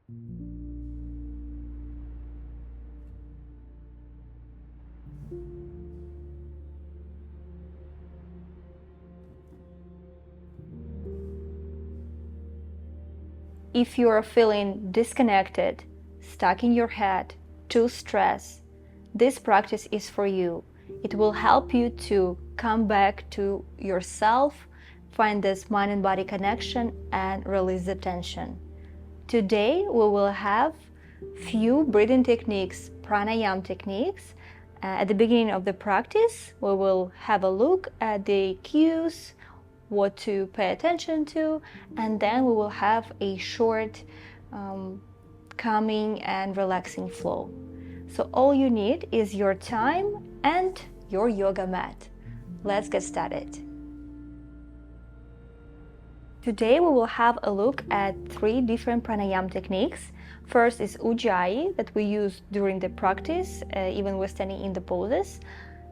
If you are feeling disconnected, stuck in your head, too stressed, this practice is for you. It will help you to come back to yourself, find this mind and body connection, and release the tension. Today we will have few breathing techniques, pranayama techniques. At the beginning of the practice, we will have a look at the cues, what to pay attention to, and then we will have a short calming and relaxing flow. So all you need is your time and your yoga mat. Let's get started. Today we will have a look at 3 different pranayama techniques. First is Ujjayi, that we use during the practice, even when standing in the poses.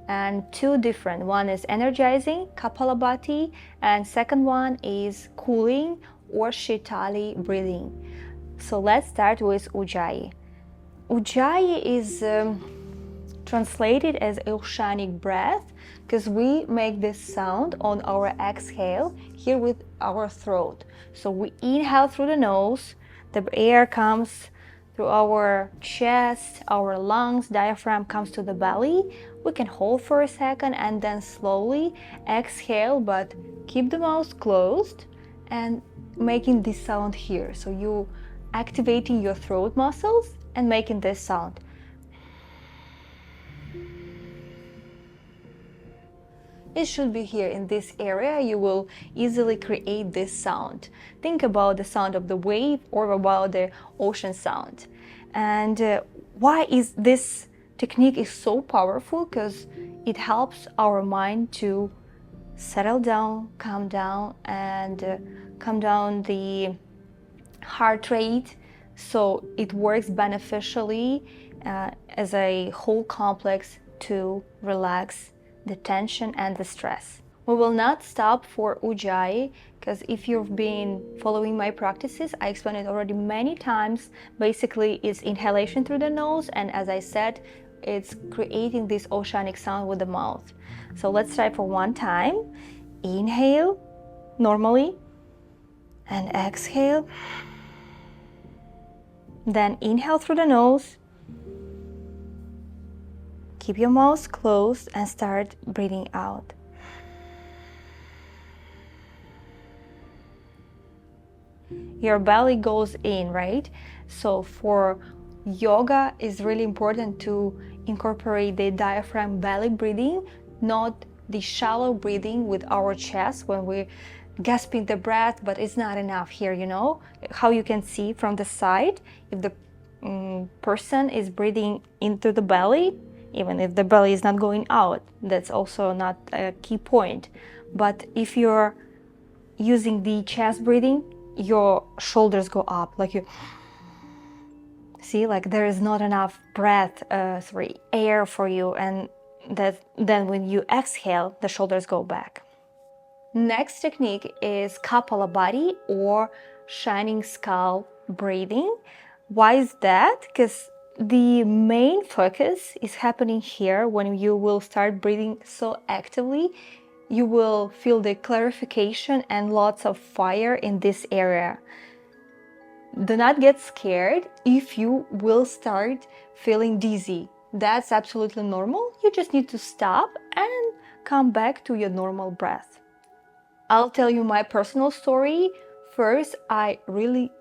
And 2 different. One is energizing, Kapalabhati, and second one is cooling or Shitali breathing. So let's start with Ujjayi. Ujjayi is translated as oceanic breath because we make this sound on our exhale here with our throat. So we inhale through the nose, the air comes through our chest, our lungs, diaphragm comes to the belly. We can hold for a second and then slowly exhale, but keep the mouth closed and making this sound here. So you activating your throat muscles and making this sound. It should be here in this area. You will easily create this sound. Think about the sound of the wave or about the ocean sound. And why is this technique is so powerful? Because it helps our mind to settle down, calm down, and calm down the heart rate. So it works beneficially as a whole complex to relax the tension and the stress. We will not stop for Ujjayi because if you've been following my practices, I explained it already many times. Basically, it's inhalation through the nose, and as I said, it's creating this oceanic sound with the mouth. So let's try for one time. Inhale normally and exhale. Then inhale through the nose. Keep your mouth closed and start breathing out. Your belly goes in, right? So for yoga, it's really important to incorporate the diaphragm belly breathing, not the shallow breathing with our chest when we're gasping the breath, but it's not enough here, you know? How you can see from the side, if the person is breathing into the belly, even if the belly is not going out, that's also not a key point. But if you're using the chest breathing, your shoulders go up, like you see, like there is not enough breath, air for you, and then when you exhale, the shoulders go back. Next technique is Kapalabhati or shining skull breathing. Why is that? Because the main focus is happening here when you will start breathing so actively. You will feel the clarification and lots of fire in this area. Do not get scared if you will start feeling dizzy. That's absolutely normal. You just need to stop and come back to your normal breath. I'll tell you my personal story. First, I really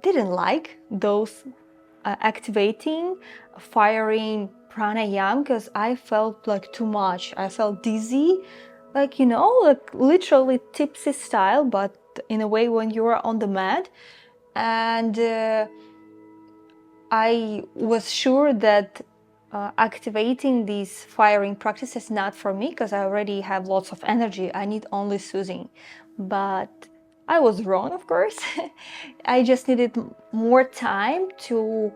didn't like those activating, firing pranayama because I felt like too much. I felt dizzy, like, you know, like literally tipsy style, but in a way when you are on the mat. And I was sure that activating these firing practices is not for me because I already have lots of energy. I need only soothing. But I was wrong, of course. I just needed more time to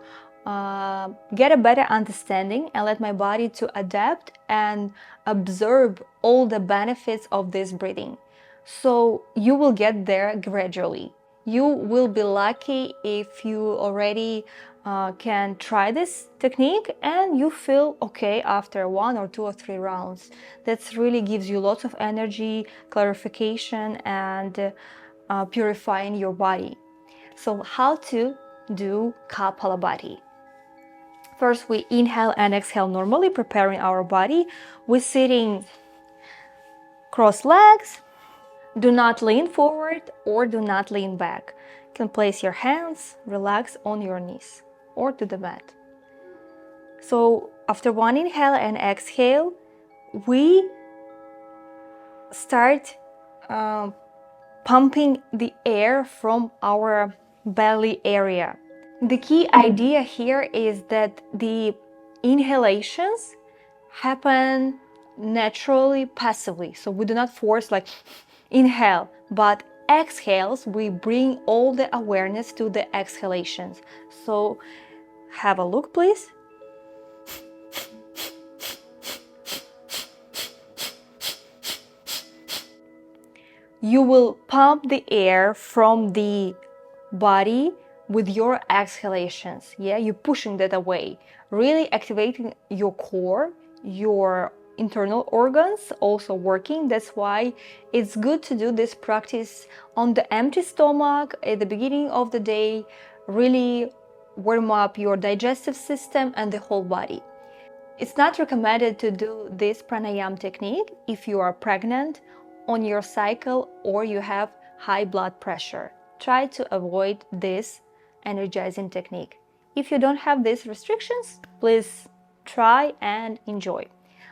get a better understanding and let my body to adapt and absorb all the benefits of this breathing. So you will get there gradually. You will be lucky if you already can try this technique and you feel okay after 1 or 2 or 3 rounds. That really gives you lots of energy, clarification, and purifying your body. So how to do Kapalabhati? First, we inhale and exhale normally, preparing our body. We're sitting cross legs. Do not lean forward or do not lean back. You can place your hands, relax on your knees or to the mat. So after one inhale and exhale, we start pumping the air from our belly area. The key idea here is that the inhalations happen naturally, passively. So we do not force like inhale, but exhales, we bring all the awareness to the exhalations. So have a look, please. You will pump the air from the body with your exhalations. Yeah, you're pushing that away, really activating your core, your internal organs also working. That's why it's good to do this practice on the empty stomach at the beginning of the day. Really warm up your digestive system and the whole body. It's not recommended to do this pranayama technique if you are pregnant, on your cycle, or you have high blood pressure. Try to avoid this energizing technique. If you don't have these restrictions, please try and enjoy.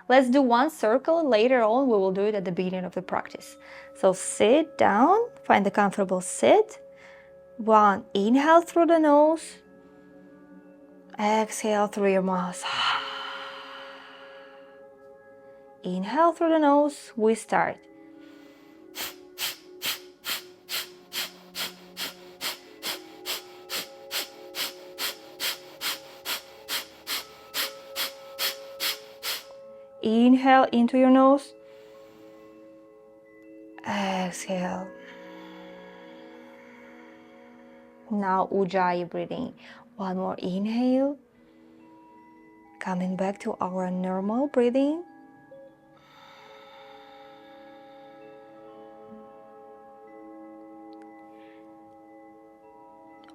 Let's do one circle. Later on, we will do it at the beginning of the practice. So sit down, find a comfortable sit. One, inhale through the nose, exhale through your mouth. Inhale through the nose, we start. Inhale into your nose. Exhale. Now Ujjayi breathing. One more inhale. Coming back to our normal breathing.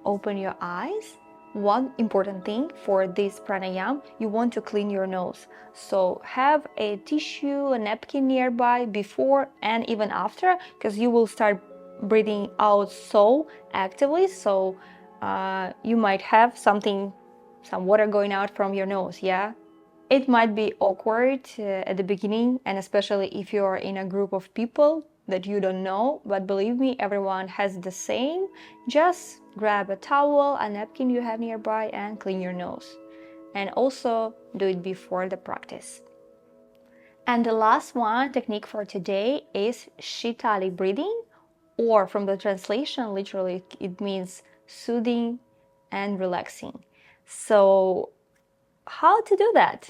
Open your eyes. One important thing for this pranayama, you want to clean your nose. So have a tissue, a napkin nearby before and even after, because you will start breathing out so actively. So you might have some water going out from your nose, yeah? It might be awkward at the beginning, and especially if you're in a group of people that you don't know, but believe me, everyone has the same. Just grab a towel, a napkin you have nearby, and clean your nose. And also do it before the practice. And the last one technique for today is Sheetali breathing, or from the translation, literally it means soothing and relaxing. So how to do that?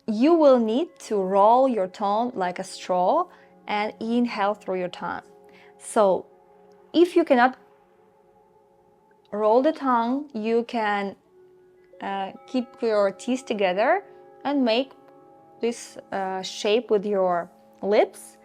You will need to roll your tongue like a straw and inhale through your tongue. So if you cannot roll the tongue, you can keep your teeth together and make this shape with your lips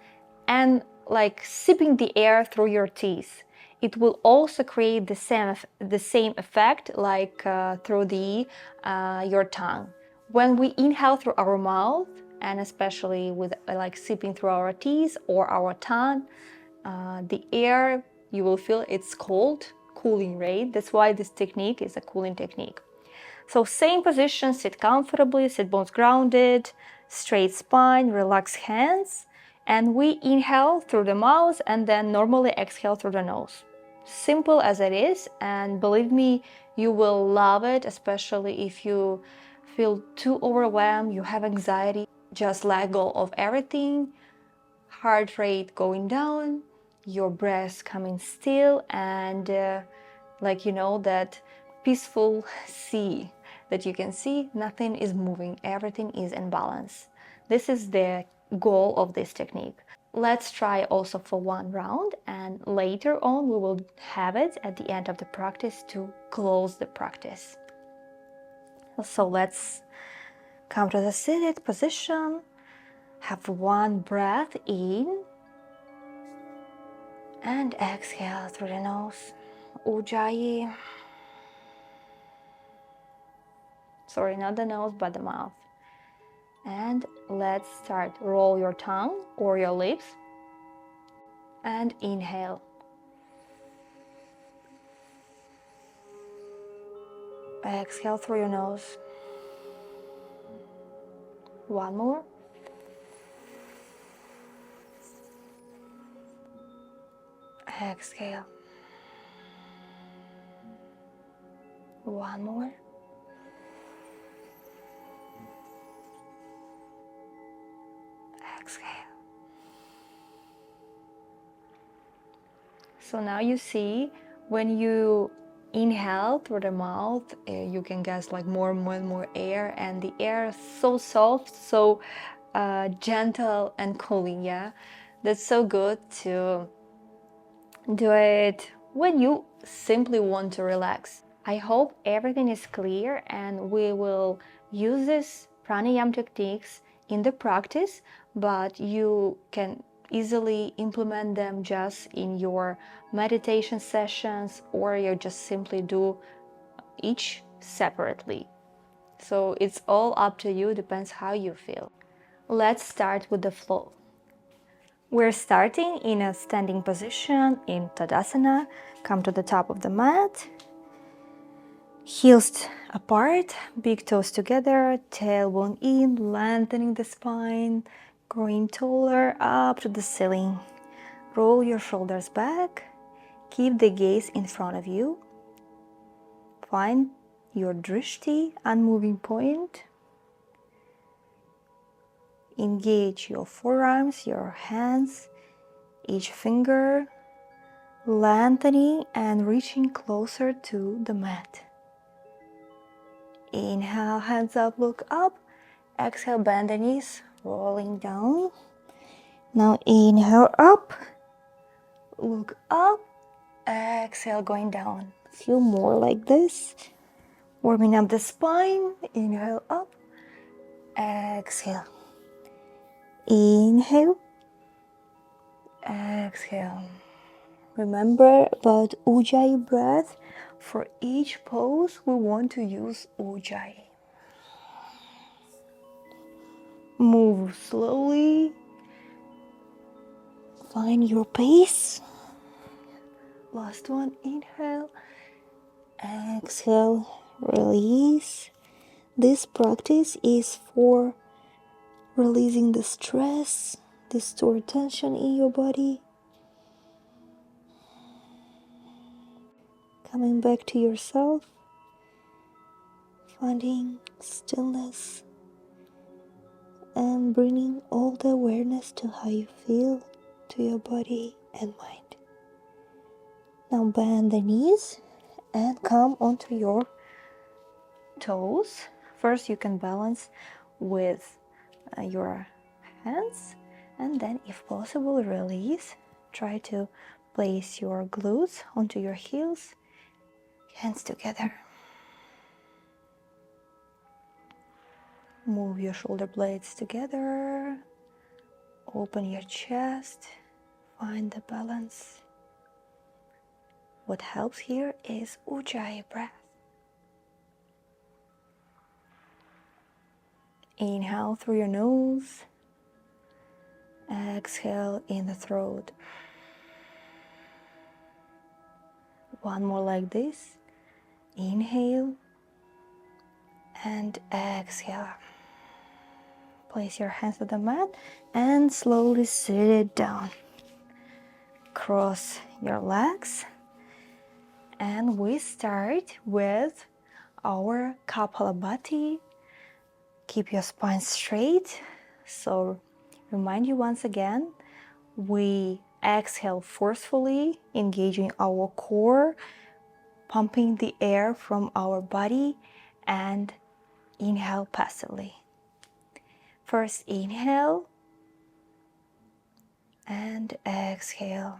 and like sipping the air through your teeth. It will also create the same effect like through your tongue. When we inhale through our mouth, and especially with like sipping through our teeth or our tongue, the air, you will feel it's cold, cooling, right? That's why this technique is a cooling technique. So same position, sit comfortably, sit bones grounded, straight spine, relax hands, and we inhale through the mouth and then normally exhale through the nose. Simple as it is, and believe me, you will love it, especially if you feel too overwhelmed, you have anxiety. Just let go of everything, heart rate going down, your breath coming still, and like you know that peaceful sea that you can see, nothing is moving, everything is in balance. This is the goal of this technique. Let's try also for one round, and later on we will have it at the end of the practice to close the practice. So let's come to the seated position. Have one breath in and exhale through the nose. Ujjayi. Sorry, not the nose, but the mouth. And let's start. Roll your tongue or your lips and inhale. Exhale through your nose. One more. Exhale. One more. Exhale. So now you see, when you inhale through the mouth, you can get like more and more air, and the air is so soft, so gentle and cooling. Yeah, that's so good to do it when you simply want to relax. I hope everything is clear, and we will use this pranayama techniques in the practice, but you can easily implement them just in your meditation sessions, or you just simply do each separately. So it's all up to you, depends how you feel. Let's start with the flow. We're starting in a standing position in Tadasana. Come to the top of the mat. Heels apart, big toes together, tailbone in, lengthening the spine, growing taller up to the ceiling. Roll your shoulders back. Keep the gaze in front of you. Find your drishti, unmoving point. Engage your forearms, your hands, each finger, lengthening and reaching closer to the mat. Inhale, hands up, look up. Exhale, bend the knees, rolling down. Now inhale up, look up. Exhale, going down. A few more like this. Warming up the spine. Inhale up. Exhale. Inhale. Exhale. Remember about Ujjayi breath. For each pose, we want to use Ujjayi. Move slowly. Find your pace. Last one. Inhale. Exhale. Release. This practice is for releasing the stress, the stored tension in your body. Coming back to yourself, finding stillness, and bringing all the awareness to how you feel, to your body and mind. Now bend the knees and come onto your toes. First, you can balance with your hands, and then if possible release. Try to place your glutes onto your heels, hands together. Move your shoulder blades together, open your chest, find the balance. What helps here is Ujjayi breath. Inhale through your nose. Exhale in the throat. One more like this. Inhale and exhale. Place your hands on the mat and slowly sit it down. Cross your legs. And we start with our Kapalabhati. Keep your spine straight. So remind you once again, we exhale forcefully, engaging our core, pumping the air from our body, and inhale passively. First inhale, and exhale.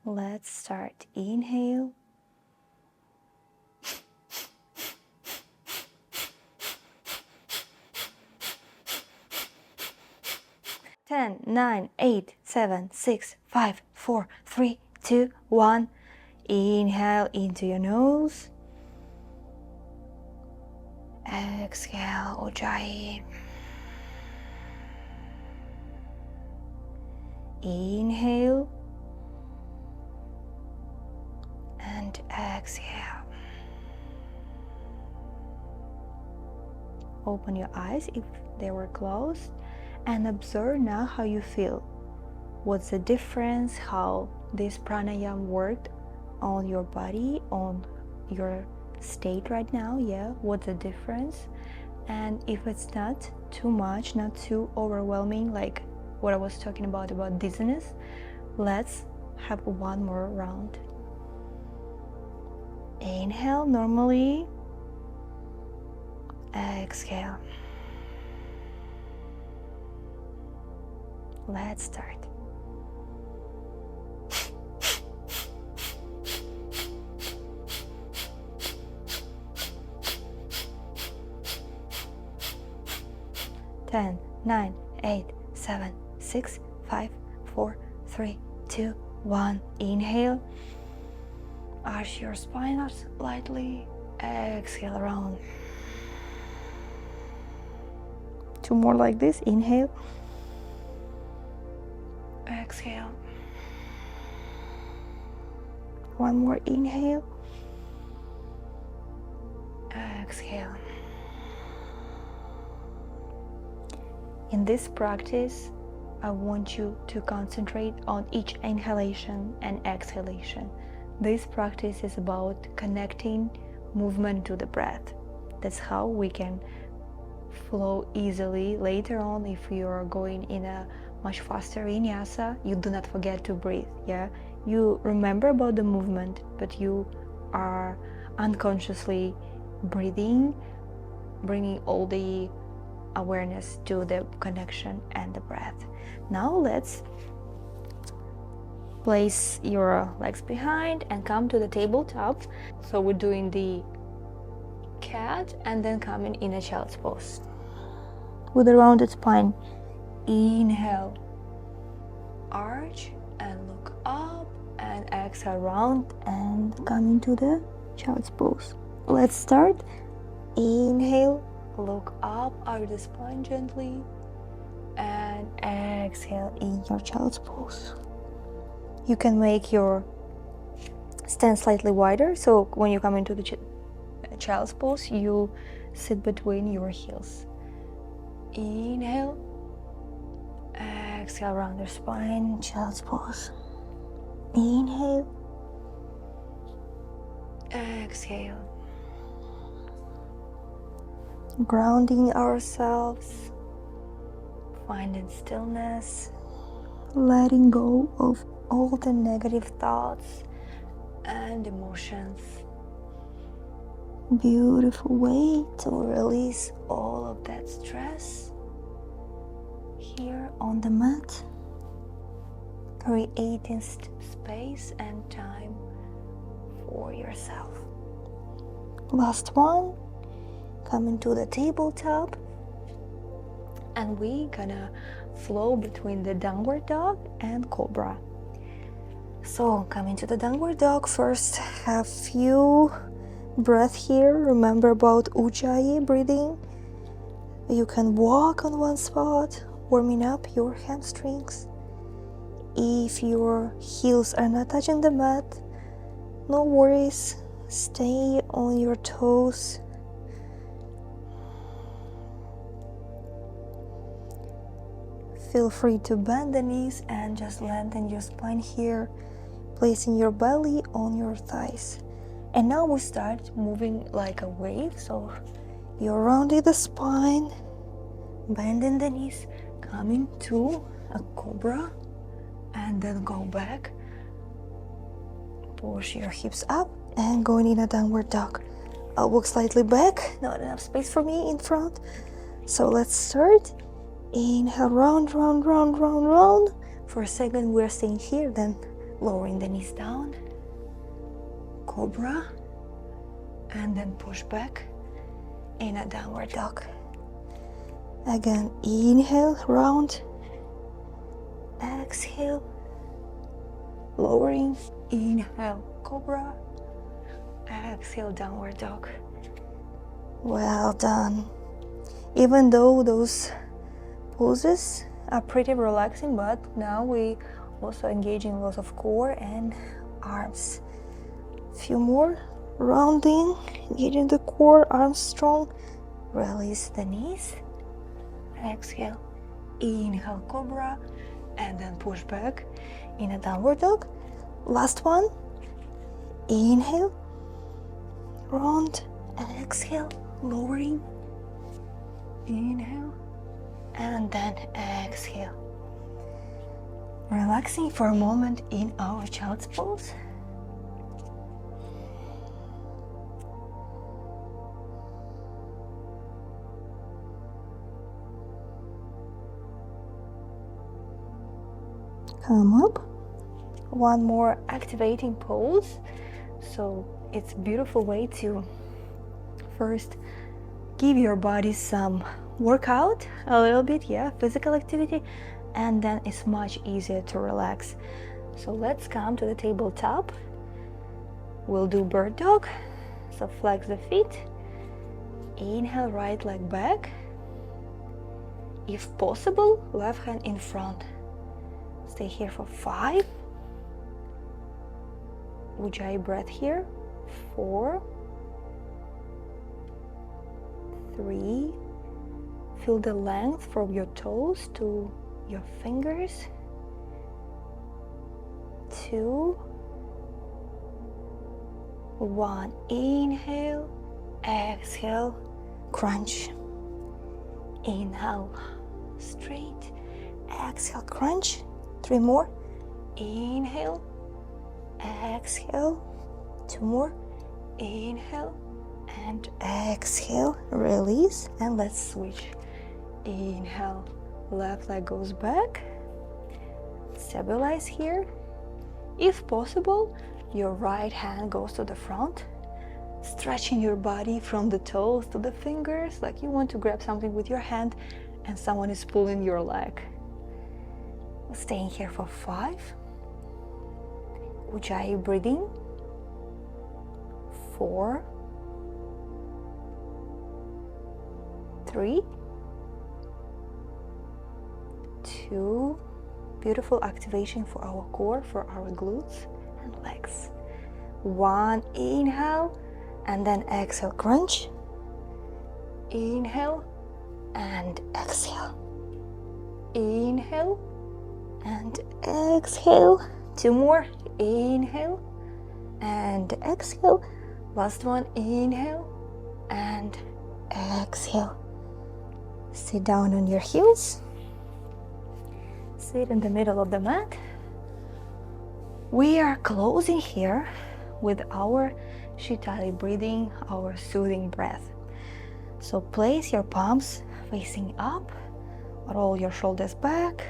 Let's start. Inhale. Ten, 9, 8, 7, 6, 5, 4, 3, 2, 1. Inhale into your nose. Exhale, Ujjayi. Inhale and exhale. Open your eyes if they were closed and observe now how you feel. What's the difference, how this pranayama worked on your body, on your state right now? Yeah, what's the difference? And if it's not too much, not too overwhelming, like what I was talking about dizziness, let's have one more round. Inhale normally. Exhale. Let's start. Ten, 9, 8, 7, 6, 5, 4, 3, 2, 1. Inhale. Arch your spine slightly. Exhale around. Two more like this. Inhale. Exhale. One more inhale. Exhale. In this practice, I want you to concentrate on each inhalation and exhalation. This practice is about connecting movement to the breath. That's how we can flow easily later on. If you are going in a much faster vinyasa, you do not forget to breathe. Yeah, you remember about the movement, but you are unconsciously breathing, bringing all the awareness to the connection and the breath. Now let's place your legs behind and come to the tabletop. So we're doing the cat and then coming in a child's pose with a rounded spine. Inhale, arch and look up, and exhale, round and come into the child's pose. Let's start. Inhale, look up, arch the spine gently, and exhale in your child's pose. You can make your stand slightly wider, so when you come into the child's pose, you sit between your heels. Inhale, exhale, round your spine, child's pose. Inhale, exhale. Grounding ourselves, finding stillness, letting go of all the negative thoughts and emotions. Beautiful way to release all of that stress here on the mat, creating space and time for yourself. Last one, come into the tabletop, and we gonna flow between the downward dog and cobra. So come into the downward dog first, have few breath here. Remember about Ujjayi breathing. You can walk on one spot, warming up your hamstrings. If your heels are not touching the mat, no worries, stay on your toes. Feel free to bend the knees and just lengthen your spine here, placing your belly on your thighs. And now we start moving like a wave. So you're rounding the spine, bending the knees, coming to a cobra, and then go back. Push your hips up and going in a downward dog. I'll walk slightly back, not enough space for me in front. So let's start. Inhale, round, round, round, round, round. For a second, we're staying here, then lowering the knees down. Cobra. And then push back in a downward dog. Again, inhale, round. Exhale. Lowering. Inhale, cobra. Exhale, downward dog. Well done. Even though those poses are pretty relaxing, but now we also engaging lots of core and arms. Few more. Rounding, engaging the core, arms strong. Release the knees. Exhale. Inhale, cobra. And then push back in a downward dog. Last one. Inhale. Round. Exhale. Lowering. Inhale. And then exhale. Relaxing for a moment in our child's pose. Come up. One more activating pose. So it's a beautiful way to first give your body some workout, a little bit, physical activity, and then it's much easier to relax. So let's come to the tabletop. We'll do bird dog. So flex the feet. Inhale, right leg back. If possible, left hand in front. Stay here for 5. Ujjayi breath here. 4, 3. Feel the length from your toes to your fingers. 2, 1. Inhale, exhale, crunch. Inhale, straight. Exhale, crunch. 3 more. Inhale, exhale. 2 more. Inhale and exhale. Release, and let's switch. Inhale, left leg goes back. Stabilize here. If possible, your right hand goes to the front, stretching your body from the toes to the fingers, like you want to grab something with your hand and someone is pulling your leg. Staying here for 5. Ujjayi breathing. 4, 3, 2. Beautiful activation for our core, for our glutes and legs. 1. Inhale and then exhale, crunch. Inhale and exhale. Inhale and exhale. 2 more. Inhale and exhale. Last one. Inhale and exhale. Sit down on your heels. Sit in the middle of the mat. We are closing here with our Sheetali breathing, our soothing breath. So place your palms facing up, roll your shoulders back,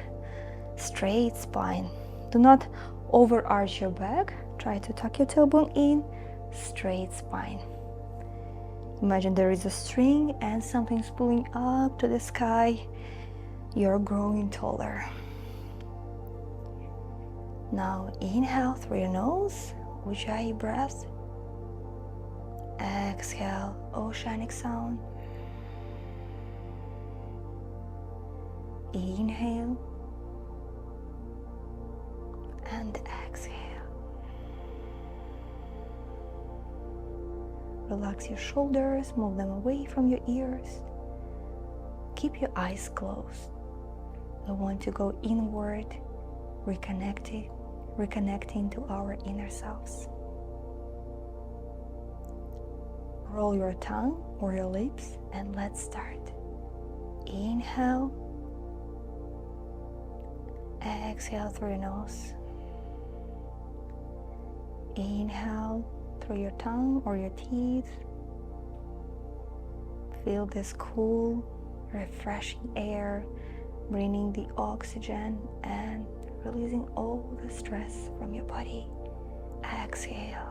straight spine. Do not overarch your back. Try to tuck your tailbone in, straight spine. Imagine there is a string and something's pulling up to the sky. You're growing taller. Now inhale through your nose, Ujjayi breath. Exhale, oceanic sound. Inhale and exhale. Relax your shoulders, move them away from your ears. Keep your eyes closed. We want to go inward, reconnecting to our inner selves. Roll your tongue or your lips and let's start. Inhale. Exhale through your nose. Inhale through your tongue or your teeth. Feel this cool, refreshing air, bringing the oxygen and releasing all the stress from your body. Exhale.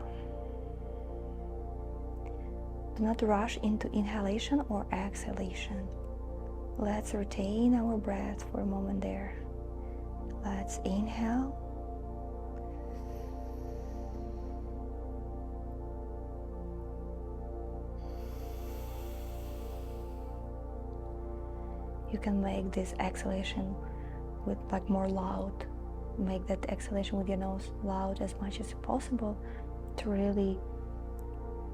Do not rush into inhalation or exhalation. Let's retain our breath for a moment there. Let's inhale. You can make this exhalation with more loud. Make that exhalation with your nose loud as much as possible to really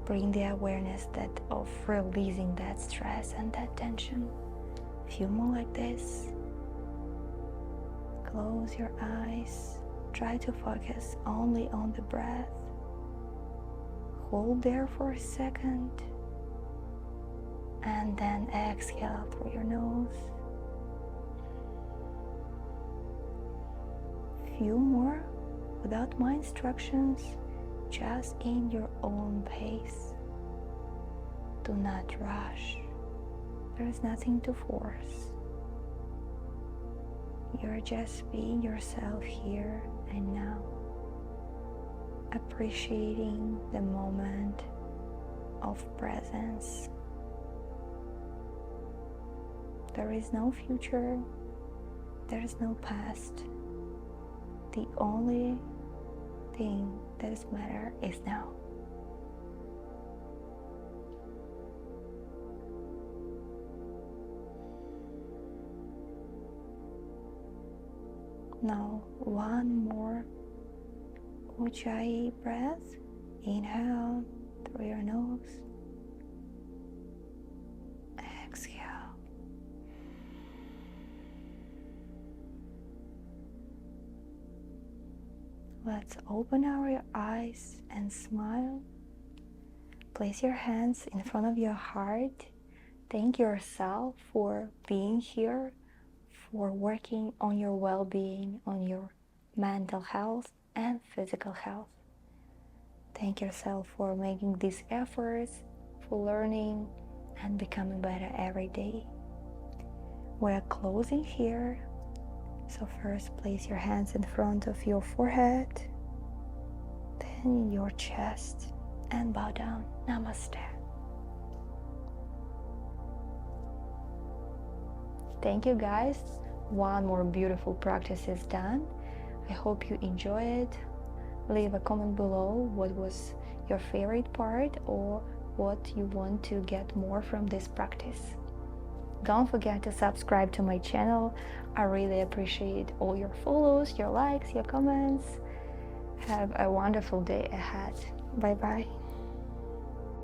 bring the awareness of releasing that stress and that tension. A few more like this. Close your eyes. Try to focus only on the breath. Hold there for a second. And then exhale through your nose. Few more without my instructions, just in your own pace. Do not rush. There is nothing to force. You're just being yourself here and now, appreciating the moment of presence. There is no future, there is no past. The only thing that is matter is now. Now, one more Ujjayi breath. Inhale through your nose. Exhale. Let's open our eyes and smile. Place your hands in front of your heart. Thank yourself for being here, for working on your well-being, on your mental health and physical health. Thank yourself for making these efforts, for learning and becoming better every day. We're closing here. So first, place your hands in front of your forehead, then your chest, and bow down. Namaste. Thank you guys. One more beautiful practice is done. I hope you enjoy it. Leave a comment below what was your favorite part or what you want to get more from this practice. Don't forget to subscribe to my channel. I really appreciate all your follows, your likes, your comments. Have a wonderful day ahead. Bye bye.